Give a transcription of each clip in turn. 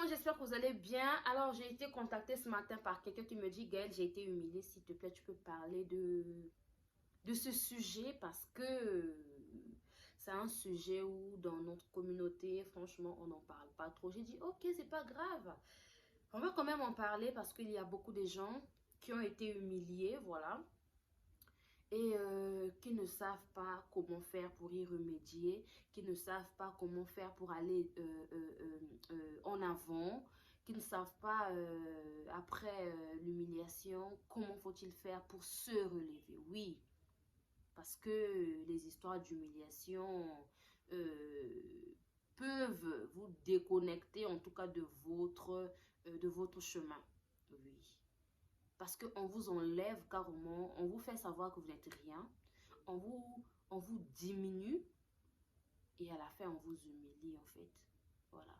j'espère que vous allez bien. Alors, j'ai été contactée ce matin par quelqu'un qui me dit, Gaëlle, j'ai été humiliée. S'il te plaît, tu peux parler de ce sujet parce que c'est un sujet où dans notre communauté, franchement, on n'en parle pas trop. J'ai dit, ok, c'est pas grave. On va quand même en parler parce qu'il y a beaucoup de gens qui ont été humiliés, voilà, et qui ne savent pas comment faire pour y remédier, qui ne savent pas comment faire pour aller en avant, qui ne savent pas après l'humiliation, comment faut-il faire pour se relever. Oui, parce que les histoires d'humiliation peuvent vous déconnecter en tout cas de votre chemin. Oui. Parce qu'on vous enlève carrément, on vous fait savoir que vous n'êtes rien, on vous diminue et à la fin on vous humilie en fait. Voilà.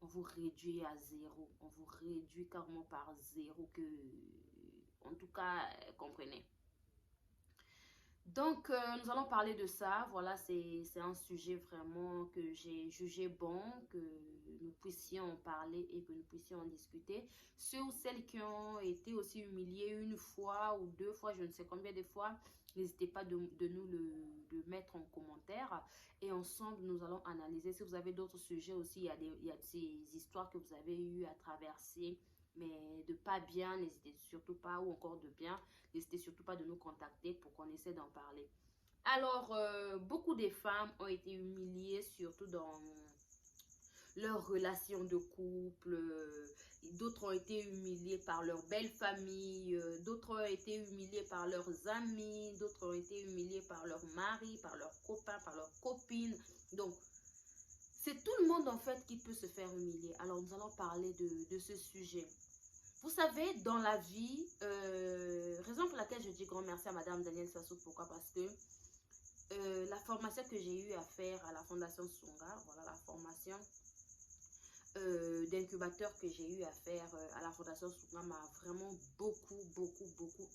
On vous réduit à zéro, on vous réduit carrément par zéro que, en tout cas, comprenez. Donc, nous allons parler de ça. Voilà, c'est un sujet vraiment que j'ai jugé bon, que nous puissions en parler et que nous puissions en discuter. Ceux ou celles qui ont été aussi humiliés une fois ou deux fois, je ne sais combien de fois, n'hésitez pas de nous le mettre en commentaire. Et ensemble, nous allons analyser. Si vous avez d'autres sujets aussi, il y a ces histoires que vous avez eu à traverser, mais de pas bien, n'hésitez surtout pas, ou encore de bien, n'hésitez surtout pas de nous contacter pour qu'on essaie d'en parler. Alors, beaucoup de femmes ont été humiliées, surtout dans leurs relations de couple. D'autres ont été humiliées par leur belle famille. D'autres ont été humiliées par leurs amis. D'autres ont été humiliées par leur mari, par leurs copains, par leurs copines. Donc, c'est tout le monde en fait qui peut se faire humilier. Alors, nous allons parler de ce sujet. Vous savez, dans la vie, raison pour laquelle je dis grand merci à Madame Danielle Sassou, pourquoi? Parce que la formation que j'ai eu à faire à la Fondation Songa, voilà la formation d'incubateur que j'ai eu à faire à la Fondation Songa m'a vraiment beaucoup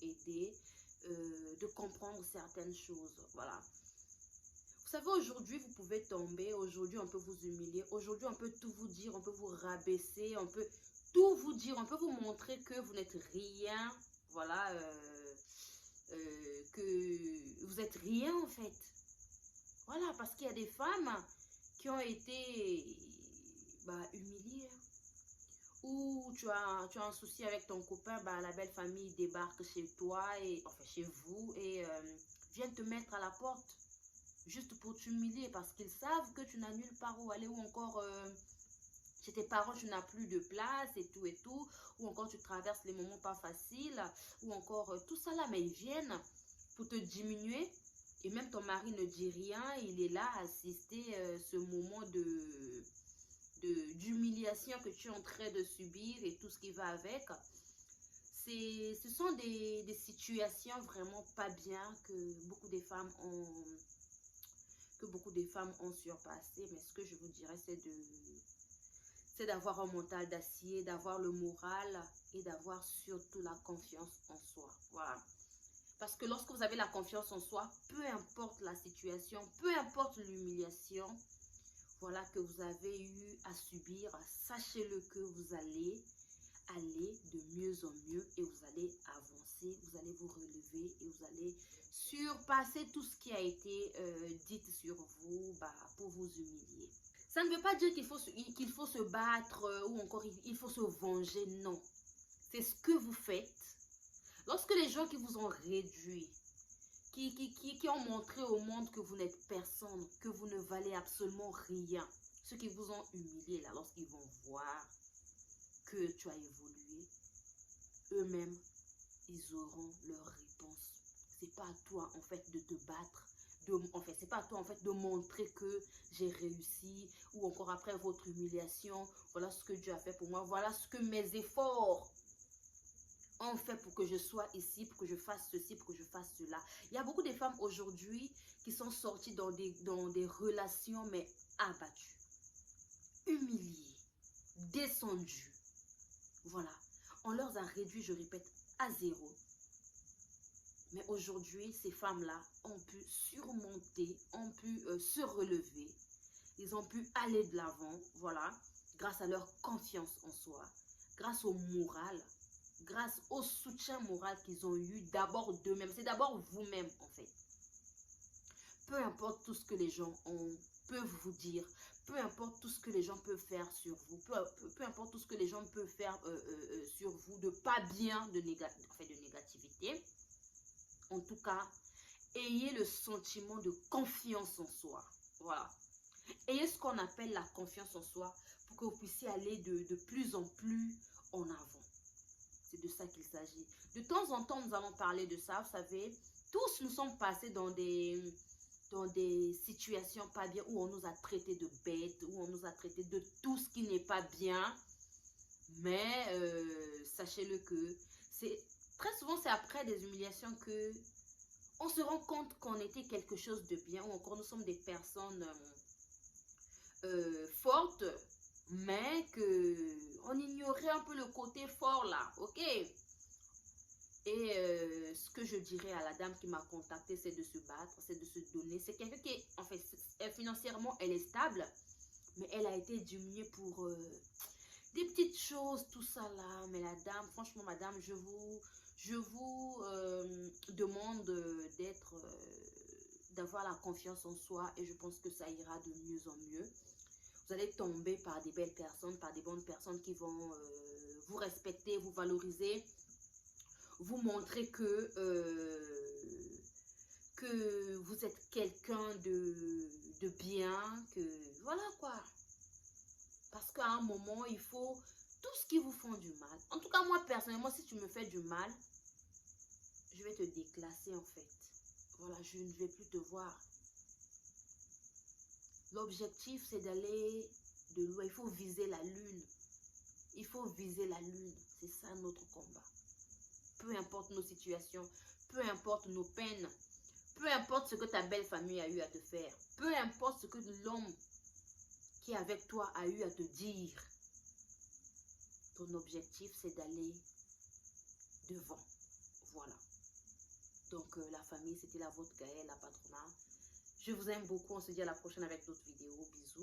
aidé de comprendre certaines choses, voilà. Vous savez, aujourd'hui, vous pouvez tomber, aujourd'hui, on peut vous humilier, aujourd'hui, on peut tout vous dire, on peut vous rabaisser, on peut tout vous dire, on peut vous montrer que vous n'êtes rien, voilà, que vous êtes rien en fait. Voilà, parce qu'il y a des femmes qui ont été humiliées. Ou tu as un souci avec ton copain, la belle famille débarque chez toi, et enfin chez vous, et vient te mettre à la porte. Juste pour t'humilier parce qu'ils savent que tu n'as nulle part où aller, ou encore chez tes parents tu n'as plus de place et tout, ou encore tu traverses les moments pas faciles, ou encore tout ça là, mais ils viennent pour te diminuer et même ton mari ne dit rien, il est là à assister ce moment d'humiliation que tu es en train de subir et tout ce qui va avec. Ce sont des situations vraiment pas bien que beaucoup de femmes ont surpassé. Mais ce que je vous dirais, c'est d'avoir un mental d'acier, d'avoir le moral et d'avoir surtout la confiance en soi. Voilà. Parce que lorsque vous avez la confiance en soi, peu importe la situation, peu importe l'humiliation, voilà, que vous avez eu à subir, sachez-le que vous allez aller de mieux en mieux et vous allez avancer, vous allez vous relever et vous allez surpasser tout ce qui a été dit sur vous pour vous humilier. Ça ne veut pas dire qu'il faut se battre ou encore il faut se venger, non. C'est ce que vous faites. Lorsque les gens qui vous ont réduit, qui ont montré au monde que vous n'êtes personne, que vous ne valez absolument rien, ceux qui vous ont humilié là, lorsqu'ils vont voir que tu as évolué, eux-mêmes, ils auront leur réponse. C'est pas à toi en fait de te battre, c'est pas à toi en fait de montrer que j'ai réussi, ou encore après votre humiliation, voilà ce que Dieu a fait pour moi, voilà ce que mes efforts ont fait pour que je sois ici, pour que je fasse ceci, pour que je fasse cela. Il y a beaucoup de femmes aujourd'hui qui sont sorties dans des relations mais abattues, humiliées, descendues. Voilà, on leur a réduit, je répète, à zéro. Mais aujourd'hui, ces femmes-là ont pu surmonter, ont pu se relever. Ils ont pu aller de l'avant, voilà, grâce à leur confiance en soi, grâce au moral, grâce au soutien moral qu'ils ont eu d'abord d'eux-mêmes. C'est d'abord vous-même en fait. Peu importe tout ce que les gens peuvent vous dire, peu importe tout ce que les gens peuvent faire sur vous, peu importe tout ce que les gens peuvent faire sur vous de pas bien, de négativité. En tout cas, ayez le sentiment de confiance en soi. Voilà. Ayez ce qu'on appelle la confiance en soi pour que vous puissiez aller de plus en plus en avant. C'est de ça qu'il s'agit. De temps en temps, nous allons parler de ça. Vous savez, tous nous sommes passés dans des situations pas bien où on nous a traités de bêtes, où on nous a traités de tout ce qui n'est pas bien. Mais sachez-le que très souvent, c'est après des humiliations que on se rend compte qu'on était quelque chose de bien, ou encore nous sommes des personnes fortes, mais on ignorait un peu le côté fort là, ok? Et ce que je dirais à la dame qui m'a contacté, c'est de se battre, c'est de se donner. C'est quelqu'un qui, en fait, financièrement, elle est stable, mais elle a été diminuée pour des petites choses, tout ça là. Mais la dame, franchement, madame, je vous demande d'avoir la confiance en soi, et je pense que ça ira de mieux en mieux. Vous allez tomber par des belles personnes, par des bonnes personnes qui vont vous respecter, vous valoriser, vous montrer que vous êtes quelqu'un de bien, que voilà quoi. Parce qu'à un moment, il faut tout ce qui vous font du mal. En tout cas, moi personnellement, si tu me fais du mal, je vais te déclasser en fait. Voilà, je ne vais plus te voir. L'objectif, c'est d'aller de loin. Il faut viser la lune. Il faut viser la lune. C'est ça notre combat. Peu importe nos situations, peu importe nos peines, peu importe ce que ta belle famille a eu à te faire, peu importe ce que l'homme qui est avec toi a eu à te dire. Ton objectif, c'est d'aller devant. Voilà. Donc, la famille, c'était la vôtre, Gaëlle, la patronat. Je vous aime beaucoup. On se dit à la prochaine avec d'autres vidéos. Bisous.